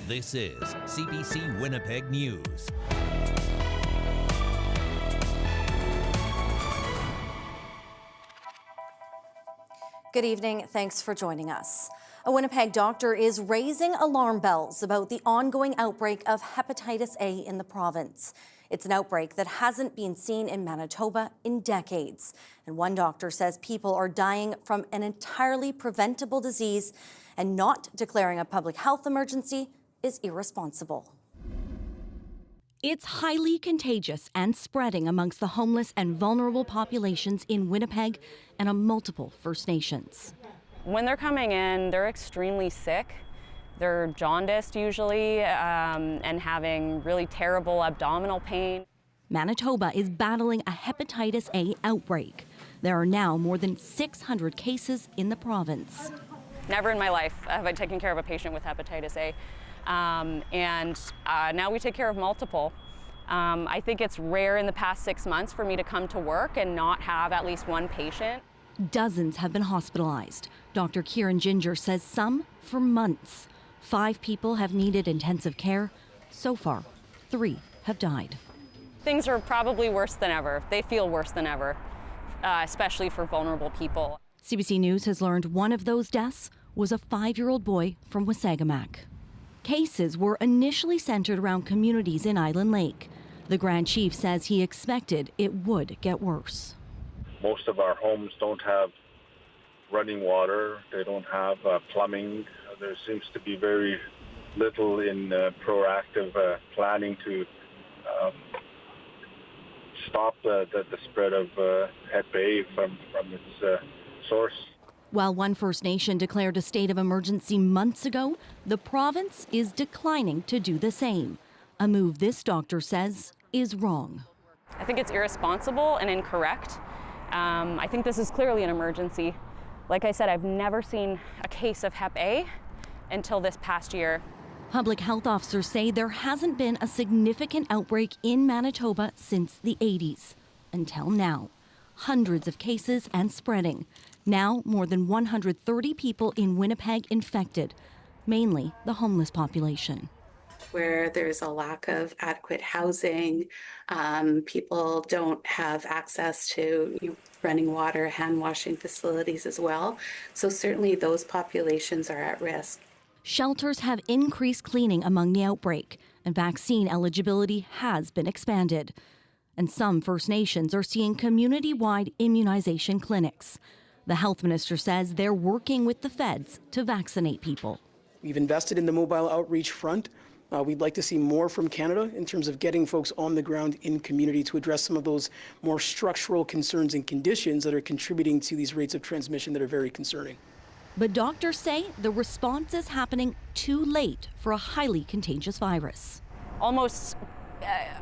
This is CBC Winnipeg News. Good evening. Thanks for joining us. A Winnipeg doctor is raising alarm bells about the ongoing outbreak of hepatitis A in the province. It's an outbreak that hasn't been seen in Manitoba in decades. And one doctor says people are dying from an entirely preventable disease, and not declaring a public health emergency is irresponsible. It's highly contagious and spreading amongst the homeless and vulnerable populations in Winnipeg and on multiple First Nations. When they're coming in, they're extremely sick. They're jaundiced usually and having really terrible abdominal pain. Manitoba is battling a hepatitis A outbreak. There are now more than 600 cases in the province. Never in my life have I taken care of a patient with hepatitis A. Now we take care of multiple. I think it's rare in the past 6 months for me to come to work and not have at least one patient. Dozens have been hospitalized. Dr. Kieran Ginger says some for months. 5 people have needed intensive care. So far, 3 have died. Things are probably worse than ever. They feel worse than ever, especially for vulnerable people. CBC News has learned one of those deaths was a 5-year-old boy from Wasagamacq. Cases were initially centered around communities in Island Lake. The Grand Chief says he expected it would get worse. Most of our homes don't have running water. They don't have plumbing. There seems to be very little in proactive planning to stop the spread of Hep A from its source. While one First Nation declared a state of emergency months ago, the province is declining to do the same. A move this doctor says is wrong. I think it's irresponsible and incorrect. I think this is clearly an emergency. Like I said, I've never seen a case of Hep A until this past year. Public health officers say there hasn't been a significant outbreak in Manitoba since the 80s. Until now. Hundreds of cases and spreading. Now, more than 130 people in Winnipeg infected, mainly the homeless population. Where there's a lack of adequate housing, people don't have access to running water, hand washing facilities as well. So certainly those populations are at risk. Shelters have increased cleaning among the outbreak, and vaccine eligibility has been expanded. And some First Nations are seeing community-wide immunization clinics. The health minister says they're working with the feds to vaccinate people. We've invested in the mobile outreach front. We'd like to see more from Canada in terms of getting folks on the ground in community to address some of those more structural concerns and conditions that are contributing to these rates of transmission that are very concerning. But doctors say the response is happening too late for a highly contagious virus. Almost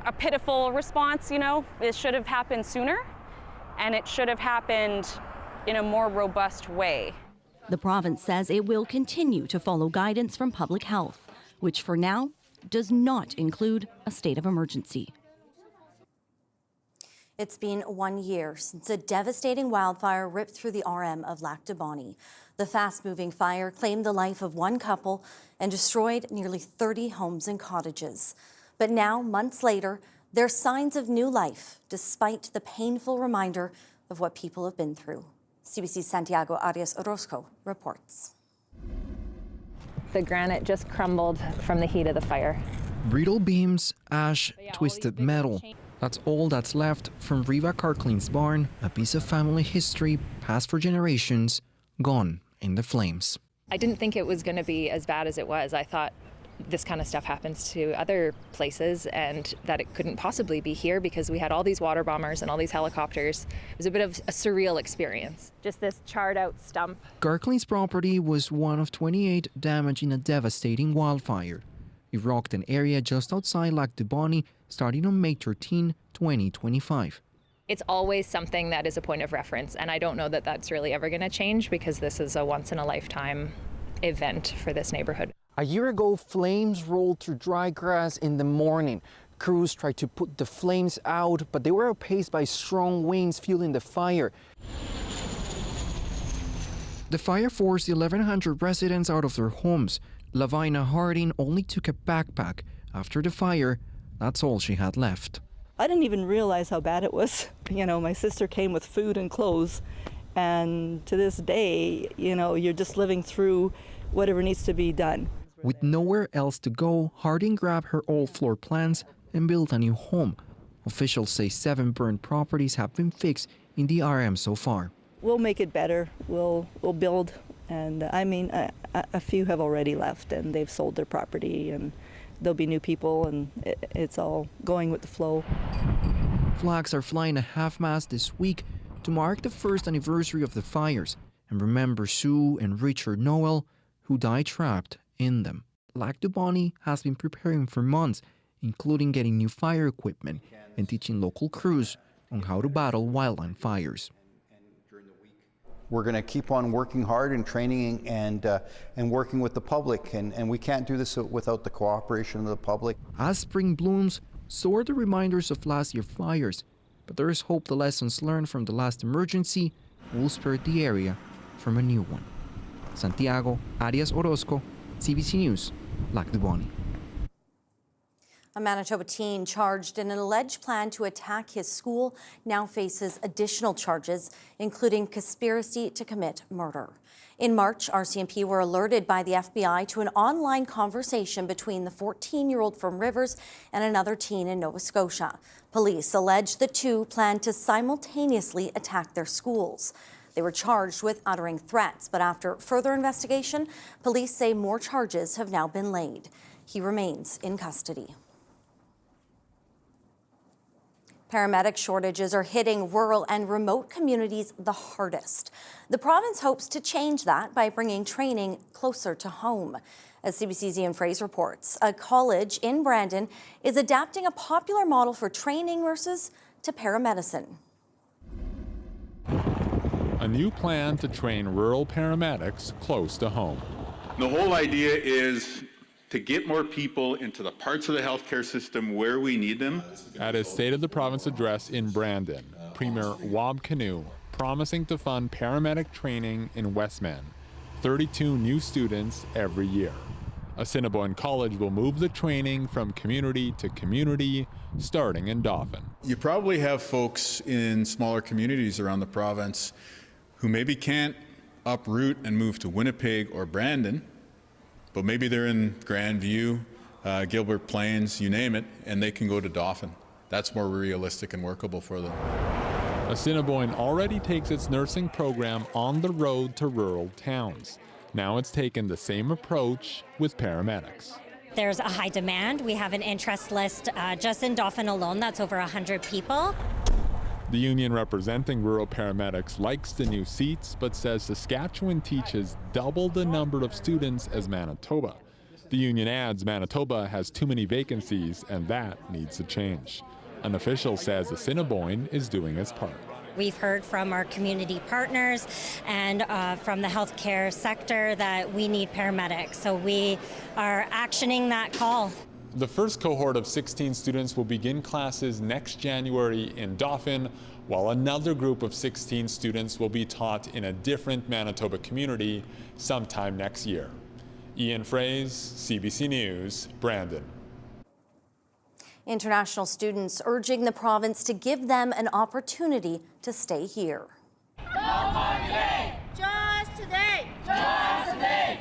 a pitiful response, It should have happened sooner, and it should have happened in a more robust way. The province says it will continue to follow guidance from public health, which for now does not include a state of emergency. It's been 1 year since a devastating wildfire ripped through the RM of Lac du Bonny. The fast-moving fire claimed the life of one couple and destroyed nearly 30 homes and cottages. But now, months later, there's signs of new life, despite the painful reminder of what people have been through. CBC's Santiago Arias Orozco reports. The granite just crumbled from the heat of the fire. Brittle beams, ash, twisted metal. That's all that's left from Riva Carclin's barn, a piece of family history passed for generations, gone in the flames. I didn't think it was going to be as bad as it was. I thought this kind of stuff happens to other places and that it couldn't possibly be here because we had all these water bombers and all these helicopters. It was a bit of a surreal experience. Just this charred out stump. Carclin's property was one of 28 damaged in a devastating wildfire. It rocked an area just outside Lac du Bonny starting on May 13, 2025. It's always something that is a point of reference, and I don't know that that's really ever going to change because this is a once-in-a-lifetime event for this neighborhood. A year ago, flames rolled through dry grass in the morning. Crews tried to put the flames out, but they were outpaced by strong winds fueling the fire. The fire forced 1,100 residents out of their homes. Lavina Harding only took a backpack. After the fire, that's all she had left. I didn't even realize how bad it was. You know, my sister came with food and clothes, and to this day, you know, you're just living through whatever needs to be done. With nowhere else to go, Harding grabbed her old floor plans and built a new home. Officials say 7 burned properties have been fixed in the RM so far. We'll make it better. We'll build, and I mean, a few have already left, and they've sold their property, and there'll be new people, and it's all going with the flow. Flags are flying at half-mast this week to mark the first anniversary of the fires and remember Sue and Richard Noel, who died trapped in them. Lac du Bonny has been preparing for months, including getting new fire equipment and teaching local crews on how to battle wildland fires. We're going to keep on working hard and training and working with the public, and we can't do this without the cooperation of the public. As spring blooms, so are the reminders of last year's fires, but there is hope the lessons learned from the last emergency will spur the area from a new one. Santiago Arias Orozco, CBC News, Lac du Bonny. A Manitoba teen charged in an alleged plan to attack his school now faces additional charges, including conspiracy to commit murder. In March, RCMP were alerted by the FBI to an online conversation between the 14-year-old from Rivers and another teen in Nova Scotia. Police allege the two planned to simultaneously attack their schools. They were charged with uttering threats, but after further investigation, police say more charges have now been laid. He remains in custody. Paramedic shortages are hitting rural and remote communities the hardest. The province hopes to change that by bringing training closer to home. As CBC's Ian Fraser reports, a college in Brandon is adapting a popular model for training nurses to paramedicine. A new plan to train rural paramedics close to home. The whole idea is to get more people into the parts of the healthcare system where we need them. At his State of the Province address in Brandon, Premier Wab Kinew promising to fund paramedic training in Westman, 32 new students every year. Assiniboine College will move the training from community to community, starting in Dauphin. You probably have folks in smaller communities around the province who maybe can't uproot and move to Winnipeg or Brandon, but maybe they're in Grandview, Gilbert Plains, you name it, and they can go to Dauphin. That's more realistic and workable for them. Assiniboine already takes its nursing program on the road to rural towns. Now it's taken the same approach with paramedics. There's a high demand. We have an interest list just in Dauphin alone that's over 100 people. The union representing rural paramedics likes the new seats, but says Saskatchewan teaches double the number of students as Manitoba. The union adds Manitoba has too many vacancies, and that needs to change. An official says Assiniboine is doing its part. We've heard from our community partners and from the healthcare sector that we need paramedics, so we are actioning that call. The first cohort of 16 students will begin classes next January in Dauphin, while another group of 16 students will be taught in a different Manitoba community sometime next year. Ian Fraser, CBC News, Brandon. International students urging the province to give them an opportunity to stay here. No more today! Just today! Just today!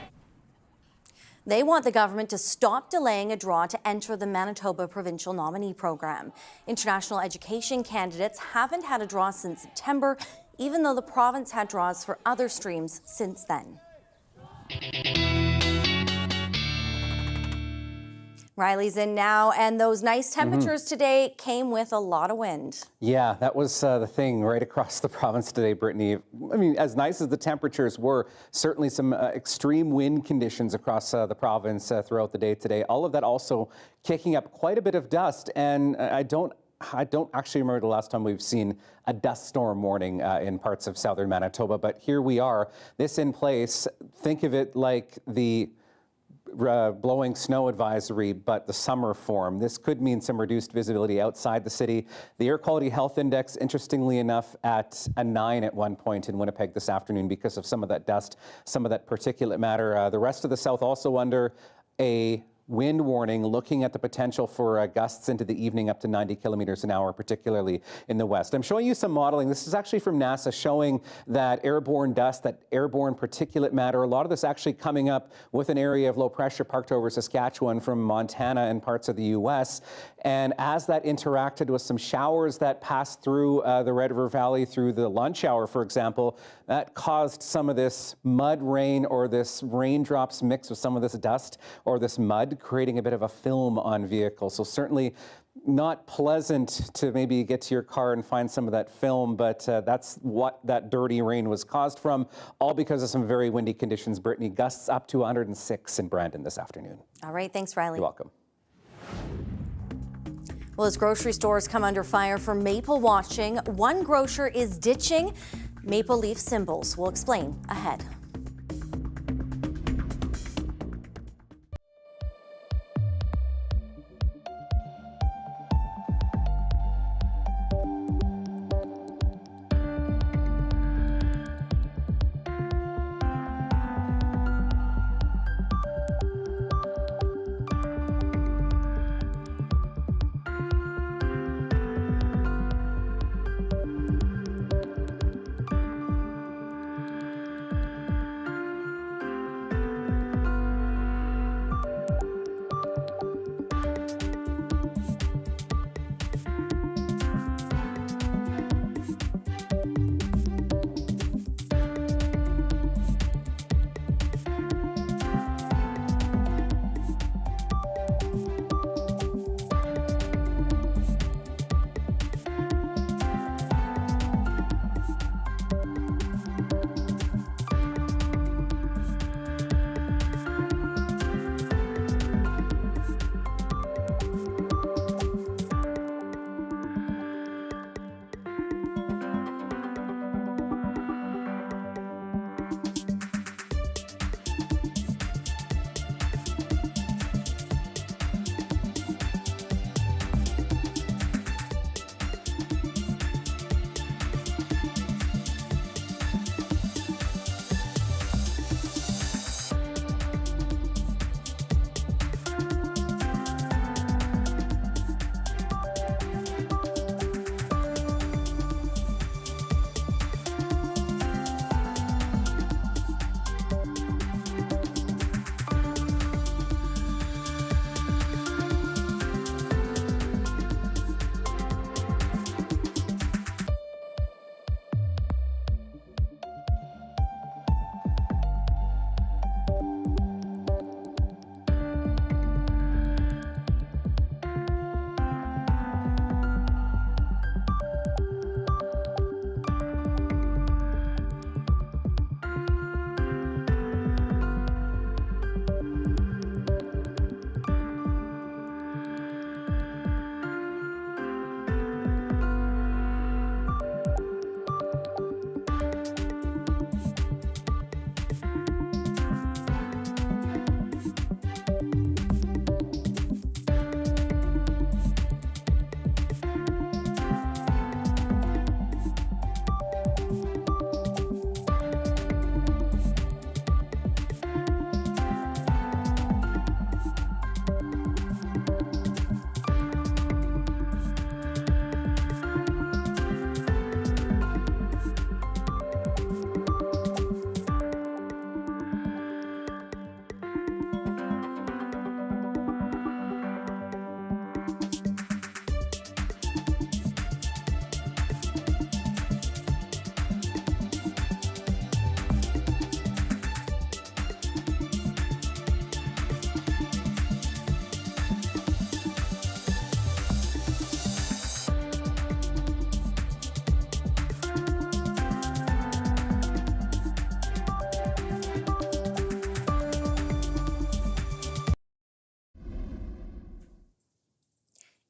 They want the government to stop delaying a draw to enter the Manitoba Provincial Nominee Program. International education candidates haven't had a draw since September, even though the province had draws for other streams since then. Riley's in now, and those nice temperatures today came with a lot of wind. Yeah, that was the thing right across the province today, Brittany. I mean, as nice as the temperatures were, certainly some extreme wind conditions across the province throughout the day today. All of that also kicking up quite a bit of dust, and I don't actually remember the last time we've seen a dust storm warning in parts of southern Manitoba, but here we are. This in place, think of it like the blowing snow advisory, but the summer form. This could mean some reduced visibility outside the city. The air quality health index, interestingly enough, at a 9 at one point in Winnipeg this afternoon because of some of that dust, some of that particulate matter. The rest of the south also under a wind warning, looking at the potential for gusts into the evening up to 90 kilometers an hour, particularly in the west. I'm showing you some modeling. This is actually from NASA showing that airborne dust, that airborne particulate matter, a lot of this actually coming up with an area of low pressure parked over Saskatchewan from Montana and parts of the U.S. And as that interacted with some showers that passed through the Red River Valley through the lunch hour, for example, that caused some of this mud rain or this raindrops mixed with some of this dust or this mud, creating a bit of a film on vehicles. So certainly not pleasant to maybe get to your car and find some of that film, but that's what that dirty rain was caused from, all because of some very windy conditions. Brittany, gusts up to 106 in Brandon this afternoon. All right, thanks, Riley. You're welcome. Well, as grocery stores come under fire for maple watching, one grocer is ditching maple leaf symbols. We'll explain ahead.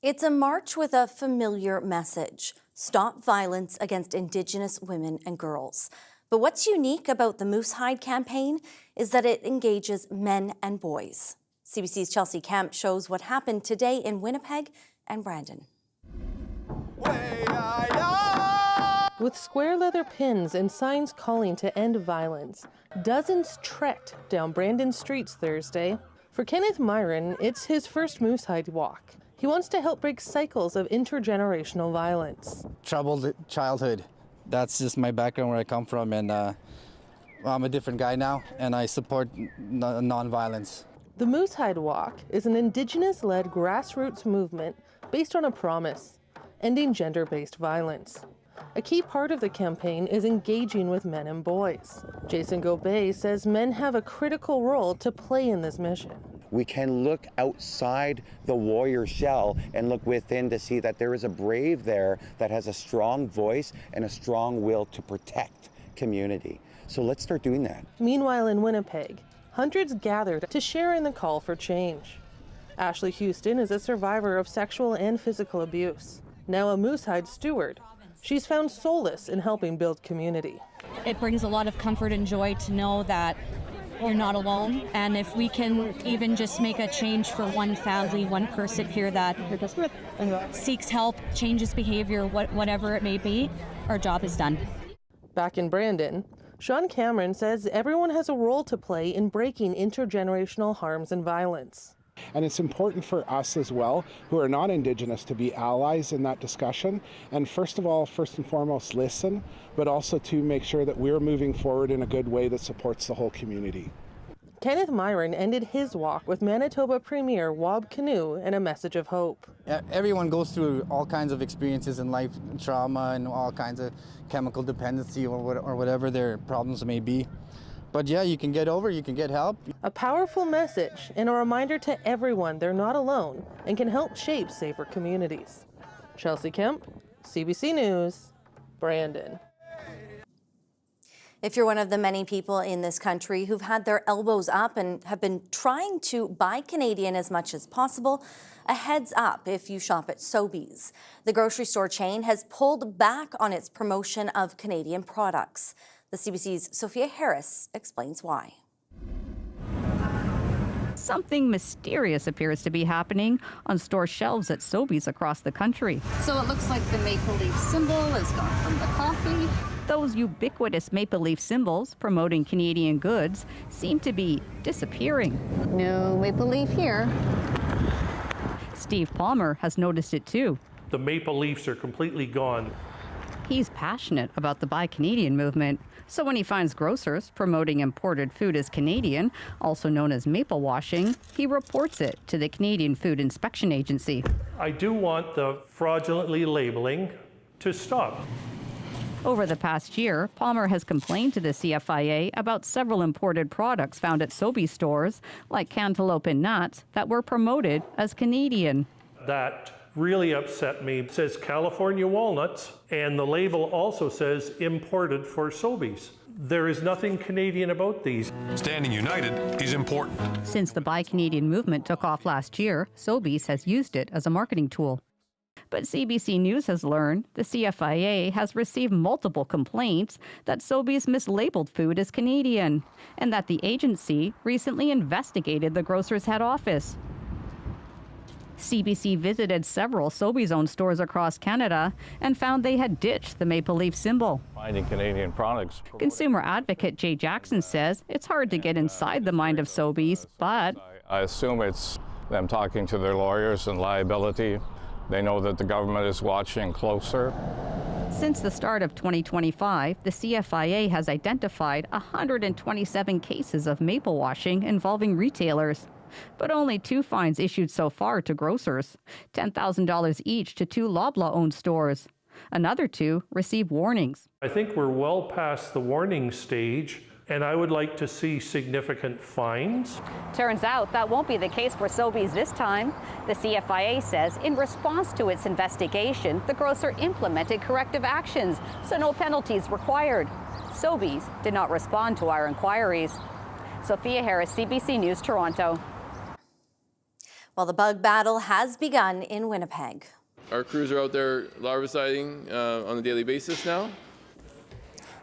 It's a march with a familiar message: stop violence against Indigenous women and girls. But what's unique about the Moose Hide campaign is that it engages men and boys. CBC's Chelsea Kemp shows what happened today in Winnipeg and Brandon. With square leather pins and signs calling to end violence, dozens trekked down Brandon streets Thursday. For Kenneth Myron, it's his first Moose Hide walk. He wants to help break cycles of intergenerational violence. Troubled childhood. That's just my background, where I come from, and I'm a different guy now, and I support nonviolence. The Moose Hide Walk is an Indigenous-led grassroots movement based on a promise: ending gender-based violence. A key part of the campaign is engaging with men and boys. Jason Gobet says men have a critical role to play in this mission. We can look outside the warrior shell and look within to see that there is a brave there that has a strong voice and a strong will to protect community. So let's start doing that. Meanwhile, in Winnipeg, hundreds gathered to share in the call for change. Ashley Houston is a survivor of sexual and physical abuse, now a Moose Hide steward. She's found solace in helping build community. It brings a lot of comfort and joy to know that you're not alone, and if we can even just make a change for one family, one person here that seeks help, changes behavior, whatever it may be, our job is done. Back in Brandon, Sean Cameron says everyone has a role to play in breaking intergenerational harms and violence. And it's important for us as well, who are not Indigenous, to be allies in that discussion. And first and foremost, listen, but also to make sure that we're moving forward in a good way that supports the whole community. Kenneth Myron ended his walk with Manitoba Premier Wab Kinew and a message of hope. Everyone goes through all kinds of experiences in life, trauma and all kinds of chemical dependency or whatever their problems may be. But yeah, you can get over, you can get help. A powerful message and a reminder to everyone they're not alone and can help shape safer communities. Chelsea Kemp, CBC News, Brandon. If you're one of the many people in this country who've had their elbows up and have been trying to buy Canadian as much as possible, a heads up if you shop at Sobeys. The grocery store chain has pulled back on its promotion of Canadian products. The CBC's Sophia Harris explains why. Something mysterious appears to be happening on store shelves at Sobeys across the country. So it looks like the maple leaf symbol is gone from the coffee. Those ubiquitous maple leaf symbols promoting Canadian goods seem to be disappearing. No maple leaf here. Steve Palmer has noticed it too. The maple leaves are completely gone. He's passionate about the Buy Canadian movement, so when he finds grocers promoting imported food as Canadian, also known as maple washing, he reports it to the Canadian Food Inspection Agency. I do want the fraudulently labeling to stop. Over the past year, Palmer has complained to the CFIA about several imported products found at Sobeys stores, like cantaloupe and nuts, that were promoted as Canadian. That really upset me. It says California walnuts, and the label also says imported for Sobeys. There is nothing Canadian about these. Standing united is important. Since the Buy Canadian movement took off last year, Sobeys has used it as a marketing tool. But CBC News has learned the CFIA has received multiple complaints that Sobeys mislabeled food as Canadian, and that the agency recently investigated the grocer's head office. CBC visited several Sobeys-owned stores across Canada and found they had ditched the maple leaf symbol. Finding Canadian products. Consumer advocate Jay Jackson says it's hard to get inside the mind of Sobeys, but I assume it's them talking to their lawyers and liability. They know that the government is watching closer. Since the start of 2025, the CFIA has identified 127 cases of maple washing involving retailers, but only 2 fines issued so far to grocers, $10,000 each to 2 Loblaw-owned stores. Another 2 received warnings. I think we're well past the warning stage, and I would like to see significant fines. Turns out that won't be the case for Sobeys this time. The CFIA says in response to its investigation, the grocer implemented corrective actions, so no penalties required. Sobeys did not respond to our inquiries. Sophia Harris, CBC News, Toronto. Well, the bug battle has begun in Winnipeg. Our crews are out there larviciding on a daily basis now.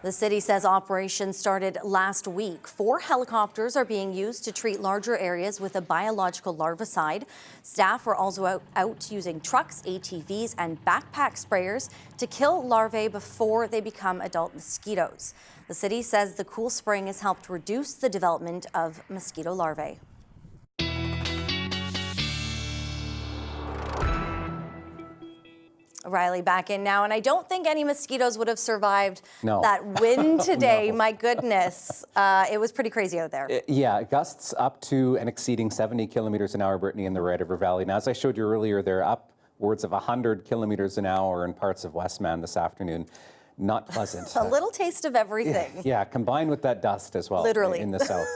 The city says operations started last week. 4 helicopters are being used to treat larger areas with a biological larvicide. Staff are also out using trucks, ATVs, and backpack sprayers to kill larvae before they become adult mosquitoes. The city says the cool spring has helped reduce the development of mosquito larvae. Riley back in now, and I don't think any mosquitoes would have survived that wind today. No. My goodness, it was pretty crazy out there. Yeah, gusts up to and exceeding 70 kilometers an hour, Brittany, in the Red River Valley. Now, as I showed you earlier, they're upwards of 100 kilometers an hour in parts of Westman this afternoon. Not pleasant. A little taste of everything. Yeah, combined with that dust as well. Literally. In the south.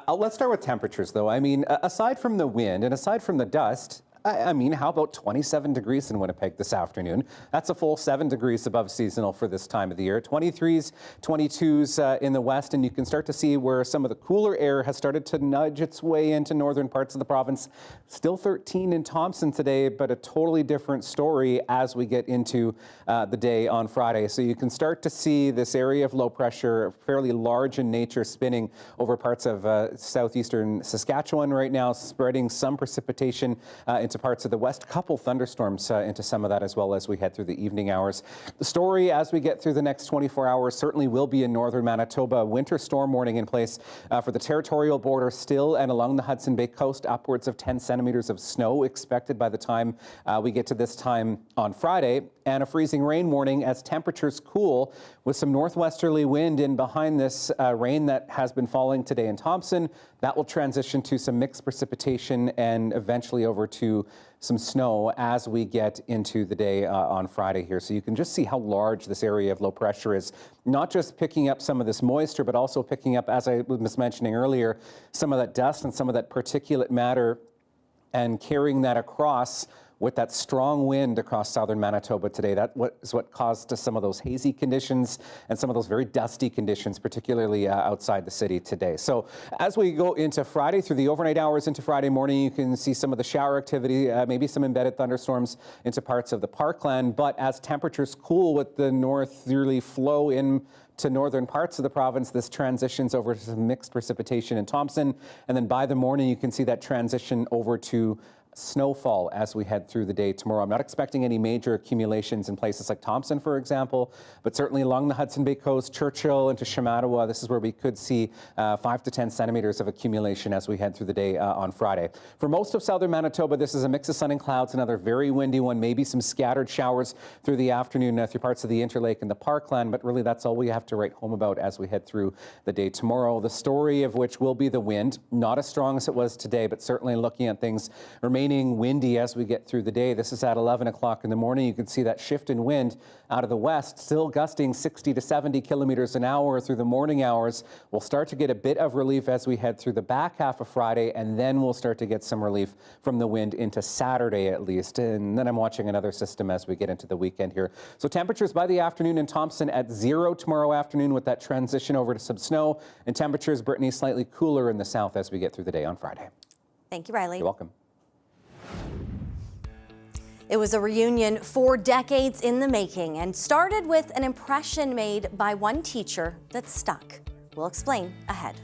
Let's start with temperatures, though. I mean, aside from the wind and aside from the dust, I mean, how about 27 degrees in Winnipeg this afternoon? That's a full 7 degrees above seasonal for this time of the year. 23s, 22s in the west, and you can start to see where some of the cooler air has started to nudge its way into northern parts of the province. Still 13 in Thompson today, but a totally different story as we get into the day on Friday. So you can start to see this area of low pressure, fairly large in nature, spinning over parts of southeastern Saskatchewan right now, spreading some precipitation into parts of the west, couple thunderstorms into some of that as well as we head through the evening hours. The story as we get through the next 24 hours certainly will be in northern Manitoba. Winter storm warning in place for the territorial border still and along the Hudson Bay coast, upwards of 10 centimeters of snow expected by the time we get to this time on Friday, and a freezing rain warning as temperatures cool with some northwesterly wind in behind this rain that has been falling today in Thompson. That will transition to some mixed precipitation and eventually over to some snow as we get into the day on Friday here. So you can just see how large this area of low pressure is, not just picking up some of this moisture, but also picking up, as I was mentioning earlier, some of that dust and some of that particulate matter and carrying that across with that strong wind across southern Manitoba today. That is what caused some of those hazy conditions and some of those very dusty conditions, particularly outside the city today. So as we go into Friday, through the overnight hours into Friday morning, you can see some of the shower activity, maybe some embedded thunderstorms into parts of the parkland. But as temperatures cool with the northerly flow in to northern parts of the province, this transitions over to some mixed precipitation in Thompson. And then by the morning, you can see that transition over to snowfall as we head through the day tomorrow. I'm not expecting any major accumulations in places like Thompson, for example, but certainly along the Hudson Bay coast, Churchill into Shamattawa, this is where we could see 5 to 10 centimeters of accumulation as we head through the day on Friday. For most of southern Manitoba, this is a mix of sun and clouds, another very windy one, maybe some scattered showers through the afternoon through parts of the Interlake and the Parkland, but really that's all we have to write home about as we head through the day tomorrow. The story of which will be the wind, not as strong as it was today, but certainly looking at things remaining windy as we get through the day. This is at 11 o'clock in the morning. You can see that shift in wind out of the west, still gusting 60 to 70 kilometers an hour through the morning hours. We'll start to get a bit of relief as we head through the back half of Friday, and then we'll start to get some relief from the wind into Saturday at least. And then I'm watching another system as we get into the weekend here. So temperatures by the afternoon in Thompson at 0 tomorrow afternoon with that transition over to some snow, and temperatures, Brittany, slightly cooler in the south as we get through the day on Friday. Thank you, Riley. You're welcome. It was a reunion 4 decades in the making and started with an impression made by one teacher that stuck. We'll explain ahead.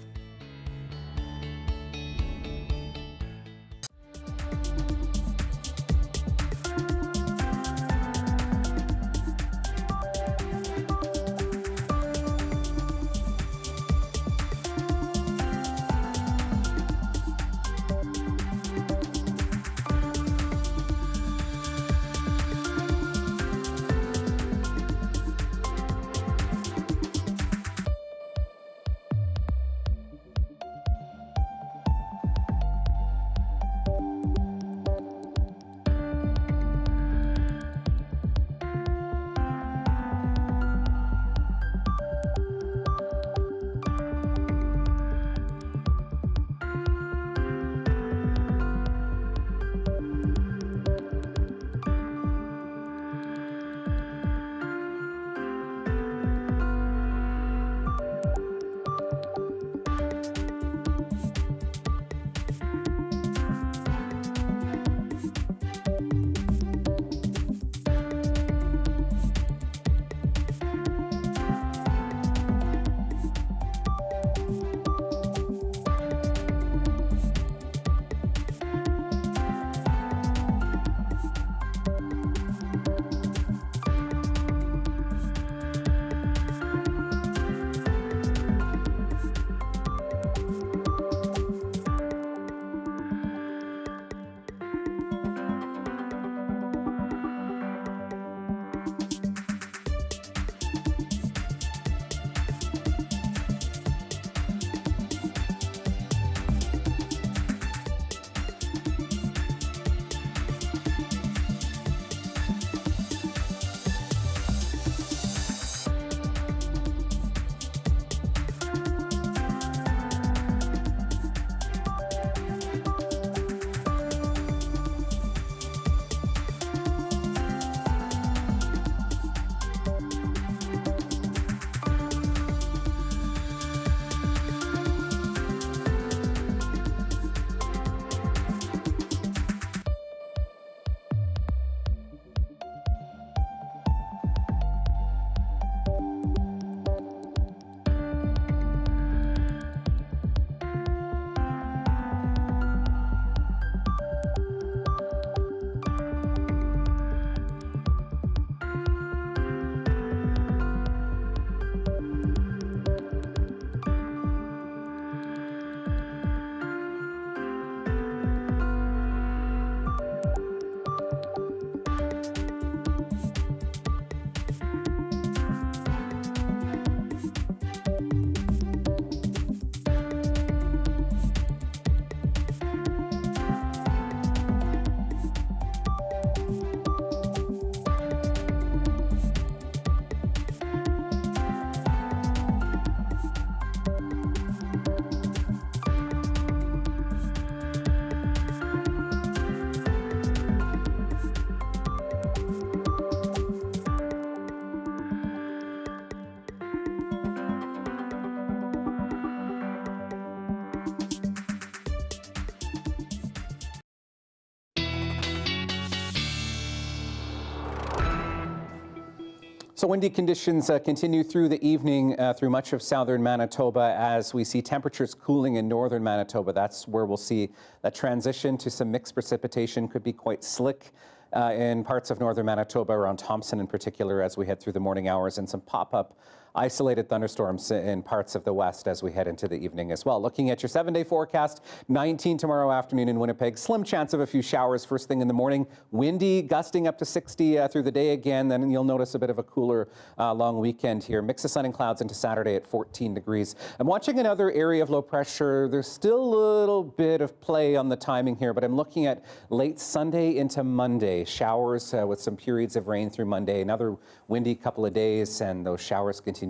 So windy conditions continue through the evening through much of southern Manitoba as we see temperatures cooling in northern Manitoba. That's where we'll see that transition to some mixed precipitation. Could be quite slick in parts of northern Manitoba, around Thompson in particular, as we head through the morning hours, and some pop-up isolated thunderstorms in parts of the west as we head into the evening as well. Looking at your 7-day forecast, 19 tomorrow afternoon in Winnipeg. Slim chance of a few showers first thing in the morning. Windy, gusting up to 60 through the day again. Then you'll notice a bit of a cooler long weekend here. Mix of sun and clouds into Saturday at 14 degrees. I'm watching another area of low pressure. There's still a little bit of play on the timing here, but I'm looking at late Sunday into Monday. Showers with some periods of rain through Monday. Another windy couple of days, and those showers continuing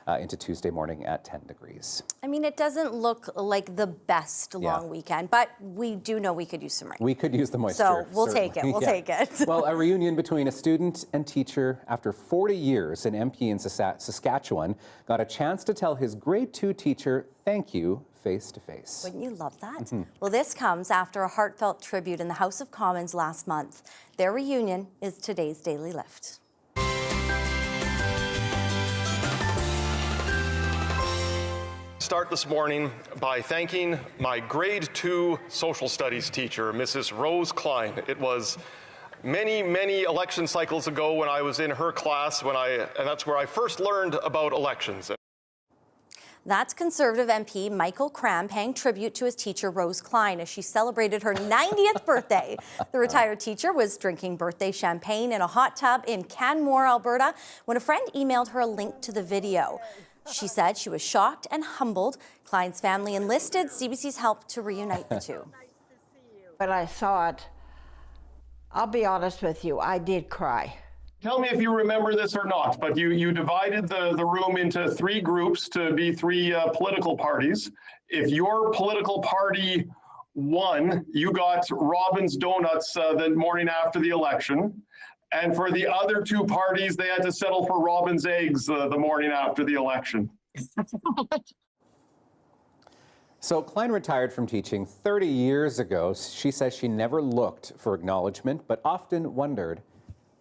into Tuesday morning at 10 degrees. I mean, it doesn't look like the best long weekend, but we do know we could use some rain. We could use the moisture. So we'll take it. We'll take it. Well, a reunion between a student and teacher after 40 years. An MP in Saskatchewan got a chance to tell his grade 2 teacher thank you face to face. Wouldn't you love that? Well, this comes after a heartfelt tribute in the House of Commons last month. Their reunion is today's Daily Lift. Start this morning by thanking my grade 2 social studies teacher, Mrs. Rose Klein. It was many election cycles ago when I was in her class, and that's where I first learned about elections. That's Conservative MP Michael Cram paying tribute to his teacher Rose Klein as she celebrated her 90th birthday. The retired teacher was drinking birthday champagne in a hot tub in Canmore, Alberta, when a friend emailed her a link to the video. She said she was shocked and humbled. Klein's family enlisted CBC's help to reunite the two. When I saw it, I'll be honest with you, I did cry. Tell me if you remember this or not, but you divided the room into 3 groups to be 3 political parties. If your political party won, you got Robin's Donuts the morning after the election. And for the other 2 parties, they had to settle for Robin's Eggs the morning after the election. So Klein retired from teaching 30 years ago. She says she never looked for acknowledgement, but often wondered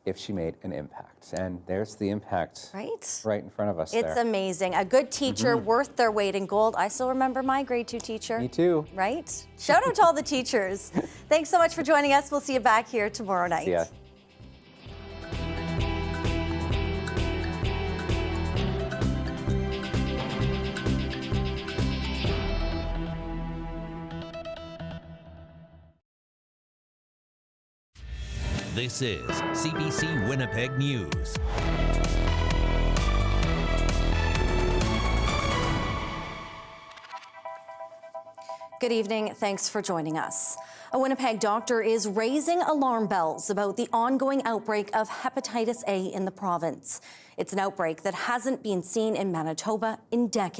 if she made an impact. And there's the impact right in front of us. It's amazing. A good teacher worth their weight in gold. I still remember my grade 2 teacher. Me too. Right? Shout out to all the teachers. Thanks so much for joining us. We'll see you back here tomorrow night. See ya. This is CBC Winnipeg News. Good evening. Thanks for joining us. A Winnipeg doctor is raising alarm bells about the ongoing outbreak of hepatitis A in the province. It's an outbreak that hasn't been seen in Manitoba in decades.